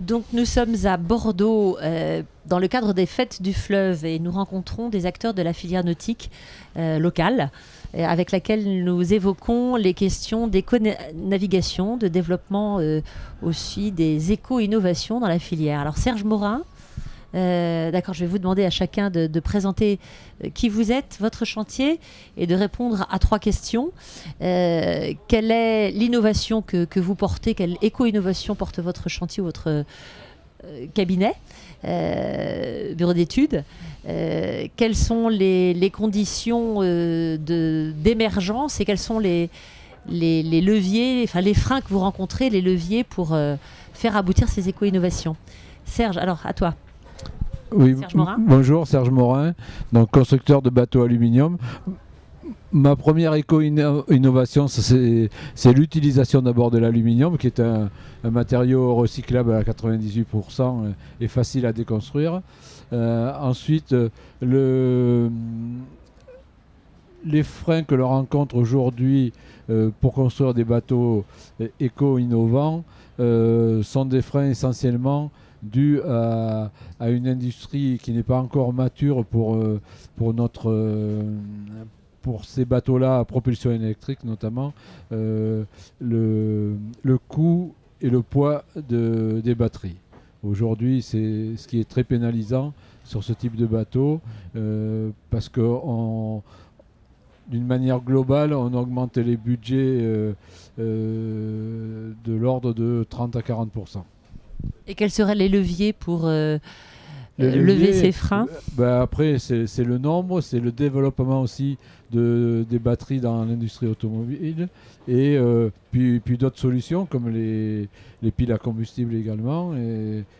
Donc nous sommes à Bordeaux dans le cadre des Fêtes du Fleuve et nous rencontrons des acteurs de la filière nautique locale avec laquelle nous évoquons les questions d'éco-navigation, de développement aussi des éco-innovations dans la filière. Alors Serge Morin, d'accord, je vais vous demander à chacun de présenter qui vous êtes, votre chantier et de répondre à 3 questions. Quelle est l'innovation que vous portez? Quelle éco-innovation porte votre chantier ou votre cabinet, bureau d'études? Quelles sont les conditions d'émergence et quels sont les leviers, enfin les freins que vous rencontrez, les leviers pour faire aboutir ces éco-innovations? Serge, alors à toi. Oui, Serge Morin. Bonjour, Serge Morin, donc constructeur de bateaux aluminium. Ma première éco-innovation, c'est l'utilisation d'abord de l'aluminium, qui est un matériau recyclable à 98% et facile à déconstruire. Ensuite, les freins que l'on rencontre aujourd'hui pour construire des bateaux éco-innovants sont des freins essentiellement dû à une industrie qui n'est pas encore mature pour ces bateaux-là à propulsion électrique notamment, le coût et le poids des batteries. Aujourd'hui, c'est ce qui est très pénalisant sur ce type de bateau parce que d'une manière globale, on augmente les budgets de l'ordre de 30 à 40%. Et quels seraient les leviers pour lever ces freins? Après, c'est le nombre, c'est le développement aussi des batteries dans l'industrie automobile et puis d'autres solutions comme les piles à combustible également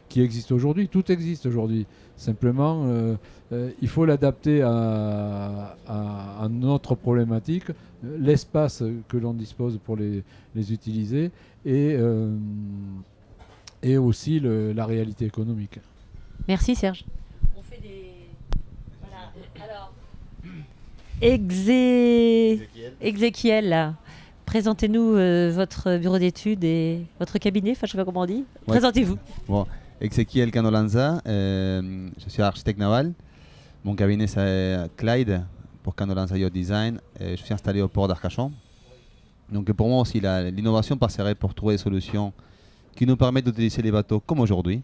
qui existent aujourd'hui. Tout existe aujourd'hui. Simplement, il faut l'adapter à notre problématique, l'espace que l'on dispose pour les utiliser et aussi la réalité économique. Merci Serge. On fait des... Voilà. Alors, Exéchiel, présentez-nous votre bureau d'études et votre cabinet, enfin je ne sais pas comment on dit. Ouais. Présentez-vous. Bon, Exéchiel Canolanza, je suis architecte naval. Mon cabinet c'est Clyde pour Canolanza Yacht Design. Je suis installé au port d'Arcachon. Donc pour moi aussi, l'innovation passerait pour trouver des solutions qui nous permettent d'utiliser les bateaux comme aujourd'hui,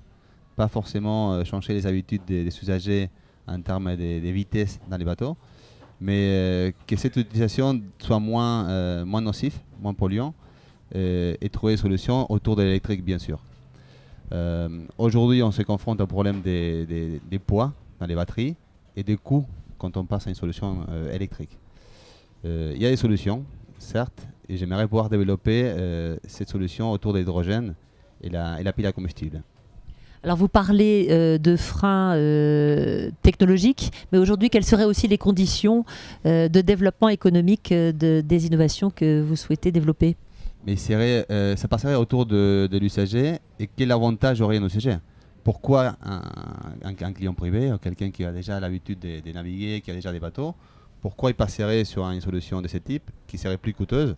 pas forcément changer les habitudes des usagers en termes des vitesses dans les bateaux, mais que cette utilisation soit moins nocif, moins polluant, et trouver des solutions autour de l'électrique bien sûr. Aujourd'hui on se confronte au problème des poids dans les batteries et des coûts quand on passe à une solution électrique. Il y a des solutions, certes, et j'aimerais pouvoir développer cette solution autour de l'hydrogène et la pile à combustible. Alors vous parlez de freins technologiques, mais aujourd'hui quelles seraient aussi les conditions de développement économique des innovations que vous souhaitez développer? Mais ça passerait autour de l'usager et quel avantage aurait un usager? Pourquoi un client privé, quelqu'un qui a déjà l'habitude de naviguer, qui a déjà des bateaux, pourquoi il passerait sur une solution de ce type qui serait plus coûteuse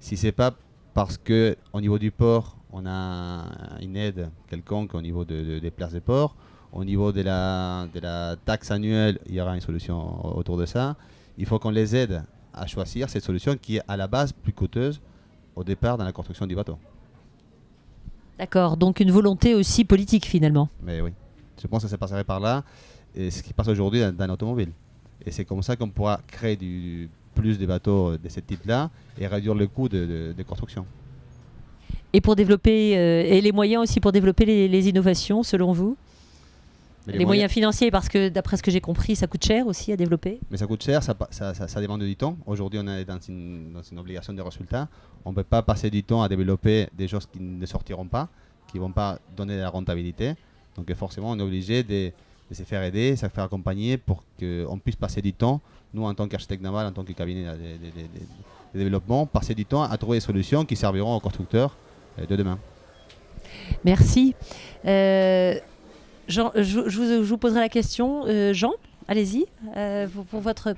si ce n'est pas parce qu'au niveau du port, on a une aide quelconque au niveau des places de port. Au niveau de la taxe annuelle, il y aura une solution autour de ça. Il faut qu'on les aide à choisir cette solution qui est à la base plus coûteuse au départ dans la construction du bateau. D'accord, donc une volonté aussi politique finalement. Mais oui, je pense que ça passerait par là, et ce qui passe aujourd'hui dans l'automobile. Et c'est comme ça qu'on pourra créer plus de bateaux de ce type-là et réduire le coût de construction. Et pour développer, et les moyens aussi pour développer les innovations, selon vous? Les moyens financiers, parce que d'après ce que j'ai compris, ça coûte cher aussi à développer. Mais ça coûte cher, ça demande du temps. Aujourd'hui, on est dans une obligation de résultat. On ne peut pas passer du temps à développer des choses qui ne sortiront pas, qui ne vont pas donner de la rentabilité. Donc forcément, on est obligé de se faire aider, de se faire accompagner pour qu'on puisse passer du temps, nous en tant qu'architecte naval, en tant que cabinet de développement, passer du temps à trouver des solutions qui serviront aux constructeurs de demain. Merci. Jean, je vous poserai la question. Jean, allez-y.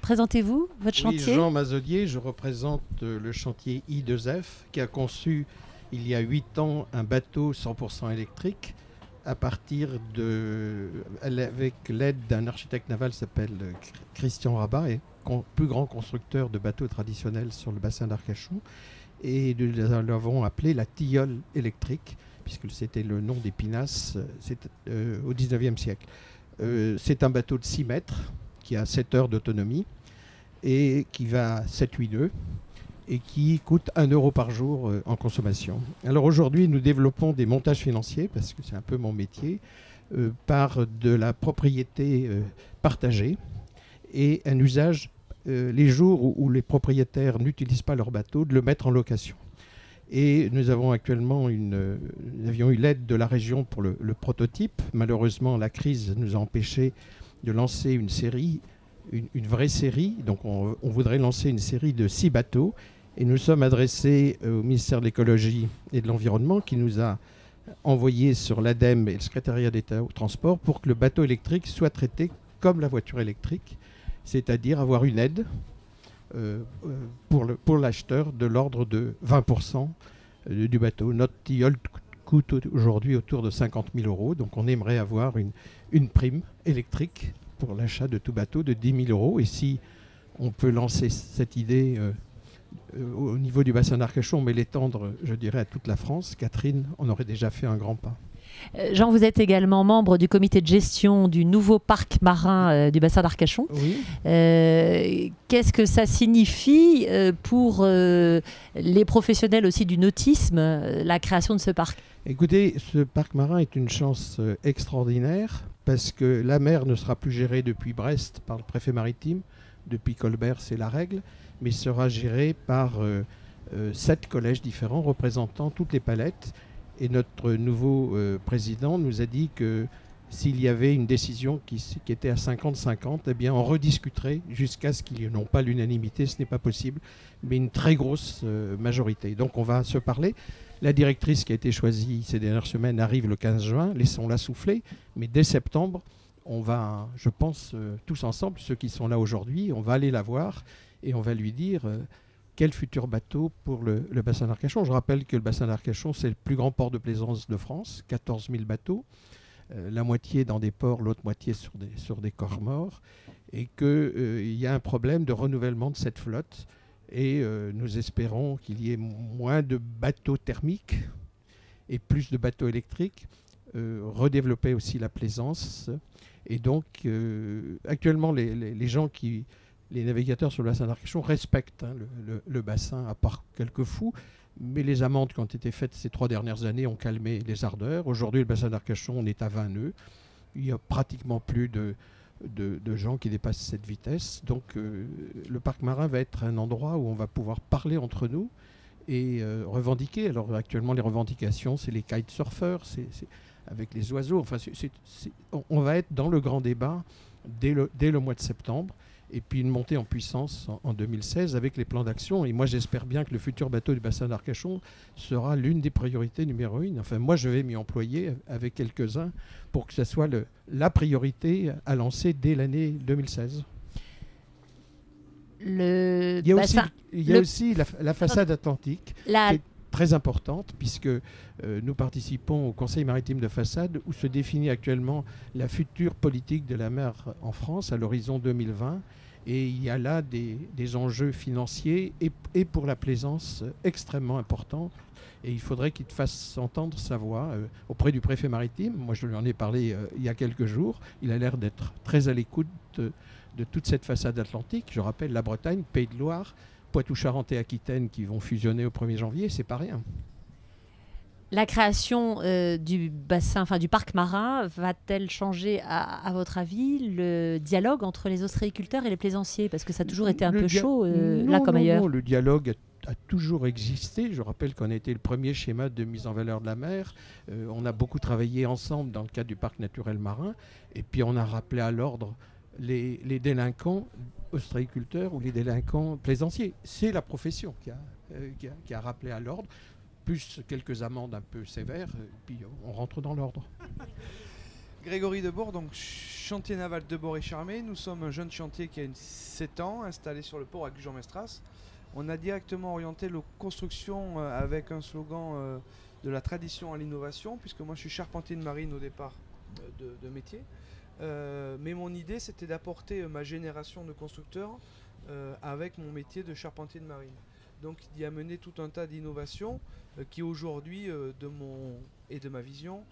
Présentez-vous, votre chantier. Jean Mazelier, je représente le chantier I2F qui a conçu il y a 8 ans un bateau 100% électrique à partir avec l'aide d'un architecte naval qui s'appelle Christian Rabat, et plus grand constructeur de bateaux traditionnels sur le bassin d'Arcachon. Et nous l'avons appelé la tilleule électrique, puisque c'était le nom des pinasses au 19e siècle. C'est un bateau de 6 mètres qui a 7 heures d'autonomie et qui va 7-8 nœuds et qui coûte 1 euro par jour en consommation. Alors aujourd'hui, nous développons des montages financiers, parce que c'est un peu mon métier, par de la propriété partagée et un usage, les jours où les propriétaires n'utilisent pas leur bateau, de le mettre en location. Et nous avons actuellement nous avions eu l'aide de la région pour le prototype. Malheureusement, la crise nous a empêchés de lancer une série, une vraie série. Donc on voudrait lancer une série de 6 bateaux. Et nous sommes adressés au ministère de l'écologie et de l'environnement qui nous a envoyé sur l'ADEME et le secrétariat d'État au transport pour que le bateau électrique soit traité comme la voiture électrique, c'est-à-dire avoir une aide pour l'acheteur de l'ordre de 20% du bateau. Notre tilleul coûte aujourd'hui autour de 50 000 euros, donc on aimerait avoir une prime électrique pour l'achat de tout bateau de 10 000 euros. Et si on peut lancer cette idée au niveau du bassin d'Arcachon, mais l'étendre, je dirais, à toute la France, Catherine, on aurait déjà fait un grand pas. Jean, vous êtes également membre du comité de gestion du nouveau parc marin du bassin d'Arcachon. Oui. Qu'est-ce que ça signifie pour les professionnels aussi du nautisme, la création de ce parc? Écoutez, ce parc marin est une chance extraordinaire parce que la mer ne sera plus gérée depuis Brest par le préfet maritime. Depuis Colbert, c'est la règle, mais sera gérée par 7 collèges différents représentant toutes les palettes. Et notre nouveau président nous a dit que s'il y avait une décision qui était à 50-50, eh bien on rediscuterait jusqu'à ce qu'il n'y ait non pas l'unanimité, ce n'est pas possible, mais une très grosse majorité. Donc on va se parler. La directrice qui a été choisie ces dernières semaines arrive le 15 juin, laissons-la souffler, mais dès septembre, on va, je pense, tous ensemble, ceux qui sont là aujourd'hui, on va aller la voir et on va lui dire quel futur bateau pour le bassin d'Arcachon. Je rappelle que le bassin d'Arcachon, c'est le plus grand port de plaisance de France, 14 000 bateaux, la moitié dans des ports, l'autre moitié sur des corps morts, et qu'il y a un problème de renouvellement de cette flotte. Et nous espérons qu'il y ait moins de bateaux thermiques et plus de bateaux électriques, redévelopper aussi la plaisance. Et donc, actuellement, les gens les navigateurs sur le bassin d'Arcachon respectent le bassin, à part quelques fous, mais les amendes qui ont été faites ces 3 dernières années ont calmé les ardeurs. Aujourd'hui, le bassin d'Arcachon, on est à 20 nœuds. Il n'y a pratiquement plus de gens qui dépassent cette vitesse. Donc, le parc marin va être un endroit où on va pouvoir parler entre nous et revendiquer. Alors, actuellement, les revendications, c'est les kitesurfers, c'est avec les oiseaux. Enfin, on va être dans le grand débat dès le mois de septembre. Et puis une montée en puissance en 2016 avec les plans d'action. Et moi, j'espère bien que le futur bateau du bassin d'Arcachon sera l'une des priorités numéro 1. Enfin, moi, je vais m'y employer avec quelques-uns pour que ce soit la priorité à lancer dès l'année 2016. Il y a aussi la façade atlantique qui est très importante puisque nous participons au Conseil maritime de façade où se définit actuellement la future politique de la mer en France à l'horizon 2020. Et il y a là des enjeux financiers et pour la plaisance extrêmement importants. Et il faudrait qu'il fasse entendre sa voix auprès du préfet maritime. Moi, je lui en ai parlé il y a quelques jours. Il a l'air d'être très à l'écoute de toute cette façade atlantique. Je rappelle la Bretagne, Pays de Loire, Poitou-Charentes et Aquitaine qui vont fusionner au 1er janvier. C'est pas rien. La création du bassin, enfin du parc marin, va-t-elle changer, à votre avis, le dialogue entre les ostréiculteurs et les plaisanciers? Parce que ça a toujours été un peu chaud, là comme ailleurs. Non, le dialogue a toujours existé. Je rappelle qu'on a été le premier schéma de mise en valeur de la mer. On a beaucoup travaillé ensemble dans le cadre du parc naturel marin. Et puis on a rappelé à l'ordre les délinquants ostréiculteurs ou les délinquants plaisanciers. C'est la profession qui a rappelé à l'ordre, plus quelques amendes un peu sévères, puis on rentre dans l'ordre. Grégory Debord, donc chantier naval Debord et Charmé. Nous sommes un jeune chantier qui a 7 ans, installé sur le port à Gujan-Mestras. On a directement orienté la construction avec un slogan de la tradition à l'innovation, puisque moi je suis charpentier de marine au départ de métier. Mais mon idée c'était d'apporter ma génération de constructeurs avec mon métier de charpentier de marine. Donc d'y amener tout un tas d'innovations qui aujourd'hui, de ma vision,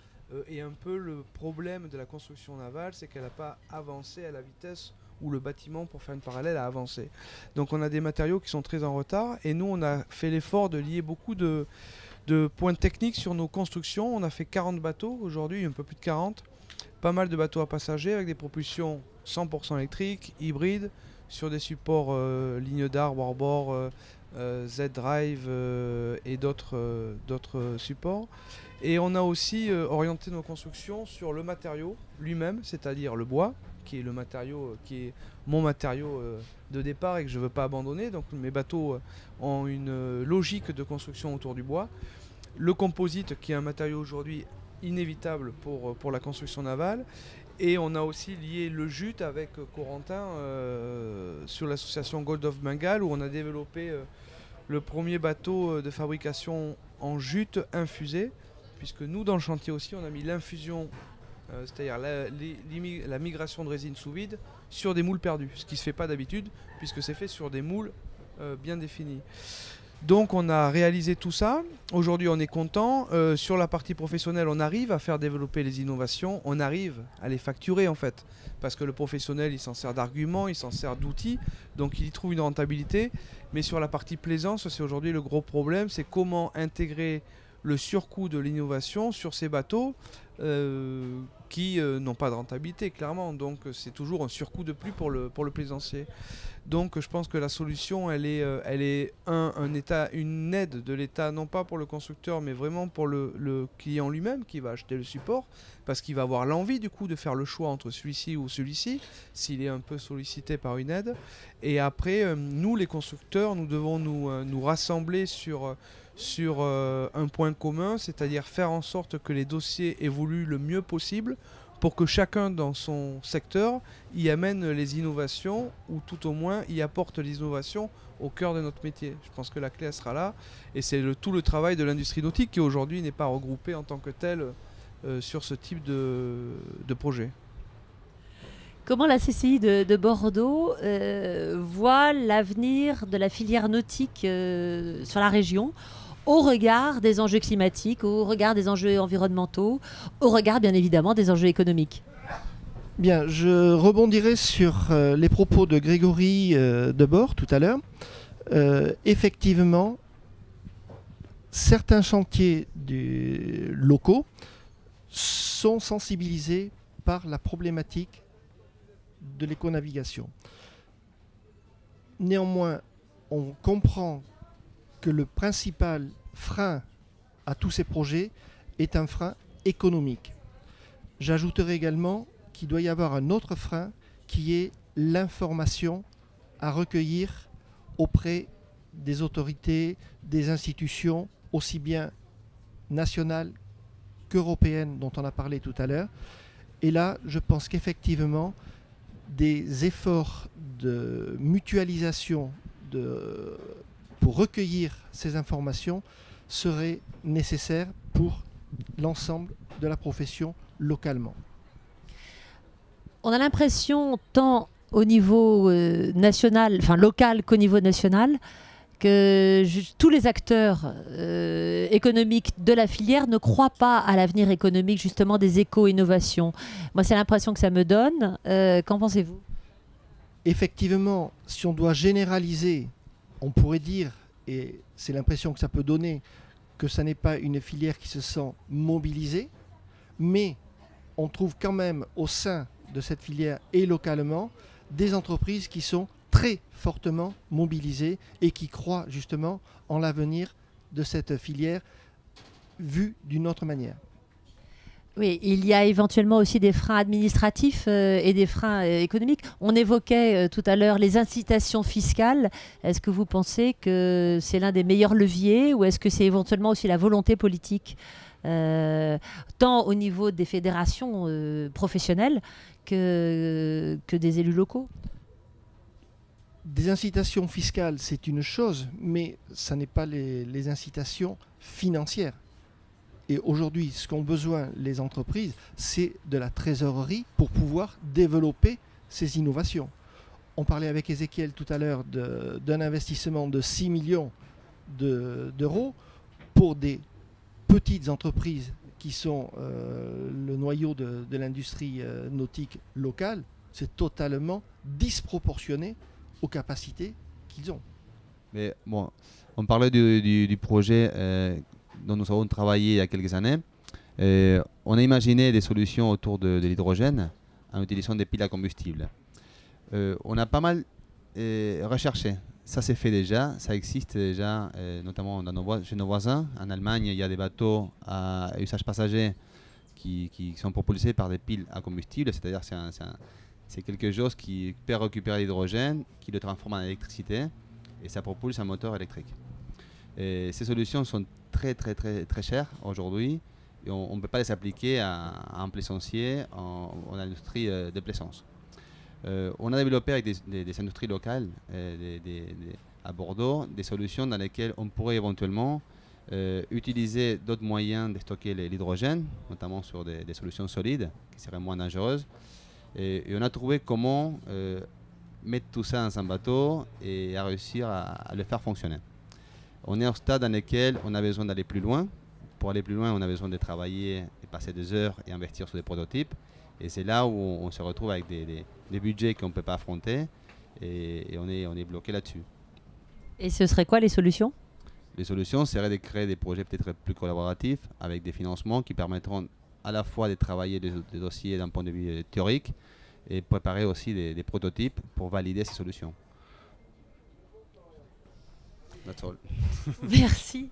est un peu le problème de la construction navale, c'est qu'elle n'a pas avancé à la vitesse où le bâtiment, pour faire une parallèle, a avancé. Donc on a des matériaux qui sont très en retard, et nous on a fait l'effort de lier beaucoup de points techniques sur nos constructions. On a fait 40 bateaux aujourd'hui, un peu plus de 40, pas mal de bateaux à passagers avec des propulsions 100% électriques, hybrides, sur des supports ligne d'arbre, hors-bord, Z-Drive et d'autres supports. Et on a aussi orienté nos constructions sur le matériau lui-même, c'est-à-dire le bois, qui est le matériau, qui est mon matériau de départ et que je ne veux pas abandonner. Donc mes bateaux ont une logique de construction autour du bois. Le composite, qui est un matériau aujourd'hui inévitable pour la construction navale. Et on a aussi lié le jute avec Corentin sur l'association Gold of Bengal, où on a développé le premier bateau de fabrication en jute infusée, puisque nous, dans le chantier aussi, on a mis l'infusion, c'est-à-dire la migration de résine sous vide, sur des moules perdus, ce qui ne se fait pas d'habitude, puisque c'est fait sur des moules bien définis. Donc on a réalisé tout ça. Aujourd'hui on est content. Sur la partie professionnelle, on arrive à faire développer les innovations, on arrive à les facturer en fait. Parce que le professionnel, il s'en sert d'arguments, il s'en sert d'outils, donc il y trouve une rentabilité. Mais sur la partie plaisance, c'est aujourd'hui le gros problème, c'est comment intégrer le surcoût de l'innovation sur ces bateaux qui n'ont pas de rentabilité clairement. Donc c'est toujours un surcoût de plus pour le plaisancier. Donc je pense que la solution, elle est une aide de l'État, non pas pour le constructeur, mais vraiment pour le client lui-même qui va acheter le support, parce qu'il va avoir l'envie du coup de faire le choix entre celui-ci ou celui-ci, s'il est un peu sollicité par une aide. Et après, nous les constructeurs, nous devons nous rassembler sur un point commun, c'est-à-dire faire en sorte que les dossiers évoluent le mieux possible, pour que chacun dans son secteur y amène les innovations, ou tout au moins y apporte les innovations au cœur de notre métier. Je pense que la clé elle sera là, et c'est tout le travail de l'industrie nautique qui aujourd'hui n'est pas regroupée en tant que telle sur ce type de projet. Comment la CCI de Bordeaux voit l'avenir de la filière nautique sur la région, au regard des enjeux climatiques, au regard des enjeux environnementaux, au regard bien évidemment des enjeux économiques? Bien, je rebondirai sur les propos de Grégory Debord tout à l'heure. Effectivement, certains chantiers locaux sont sensibilisés par la problématique de l'éconavigation. Néanmoins, on comprend que le principal frein à tous ces projets est un frein économique. J'ajouterai également qu'il doit y avoir un autre frein qui est l'information à recueillir auprès des autorités, des institutions, aussi bien nationales qu'européennes, dont on a parlé tout à l'heure. Et là, je pense qu'effectivement, des efforts de mutualisation pour recueillir ces informations seraient nécessaires pour l'ensemble de la profession localement. On a l'impression, tant au niveau national, enfin local qu'au niveau national, que tous les acteurs économiques de la filière ne croient pas à l'avenir économique justement des éco-innovations. Moi, c'est l'impression que ça me donne. Qu'en pensez-vous? Effectivement, si on doit généraliser, on pourrait dire, et c'est l'impression que ça peut donner, que ça n'est pas une filière qui se sent mobilisée, mais on trouve quand même au sein de cette filière et localement des entreprises qui sont très fortement mobilisées et qui croient justement en l'avenir de cette filière vue d'une autre manière. Oui, il y a éventuellement aussi des freins administratifs et des freins économiques. On évoquait tout à l'heure les incitations fiscales. Est-ce que vous pensez que c'est l'un des meilleurs leviers, ou est-ce que c'est éventuellement aussi la volonté politique tant au niveau des fédérations professionnelles que des élus locaux? Des incitations fiscales, c'est une chose, mais ça n'est pas les incitations financières. Et aujourd'hui, ce qu'ont besoin les entreprises, c'est de la trésorerie pour pouvoir développer ces innovations. On parlait avec Ézéchiel tout à l'heure d'un investissement de 6 millions d'euros pour des petites entreprises qui sont le noyau de l'industrie nautique locale. C'est totalement disproportionné aux capacités qu'ils ont. Mais bon, on parlait du projet dont nous avons travaillé il y a quelques années. On a imaginé des solutions autour de l'hydrogène en utilisant des piles à combustible. On a pas mal recherché. Ça s'est fait déjà, ça existe déjà, notamment chez nos voisins. En Allemagne, il y a des bateaux à usage passager qui sont propulsés par des piles à combustible, c'est-à-dire c'est quelque chose qui peut récupérer l'hydrogène, qui le transforme en électricité, et ça propulse un moteur électrique. Et ces solutions sont très chères aujourd'hui, et on ne peut pas les appliquer en plaisancier, en industrie de plaisance. On a développé avec des industries locales à Bordeaux des solutions dans lesquelles on pourrait éventuellement utiliser d'autres moyens de stocker l'hydrogène, notamment sur des solutions solides qui seraient moins dangereuses. Et on a trouvé comment mettre tout ça dans un bateau et à réussir à le faire fonctionner. On est au stade dans lequel on a besoin d'aller plus loin. Pour aller plus loin, on a besoin de travailler et passer des heures et investir sur des prototypes. Et c'est là où on se retrouve avec des budgets qu'on ne peut pas affronter et on est bloqué là-dessus. Et ce serait quoi les solutions? Les solutions seraient de créer des projets peut-être plus collaboratifs avec des financements qui permettront à la fois de travailler des dossiers d'un point de vue théorique et préparer aussi des prototypes pour valider ces solutions. That's all. Merci.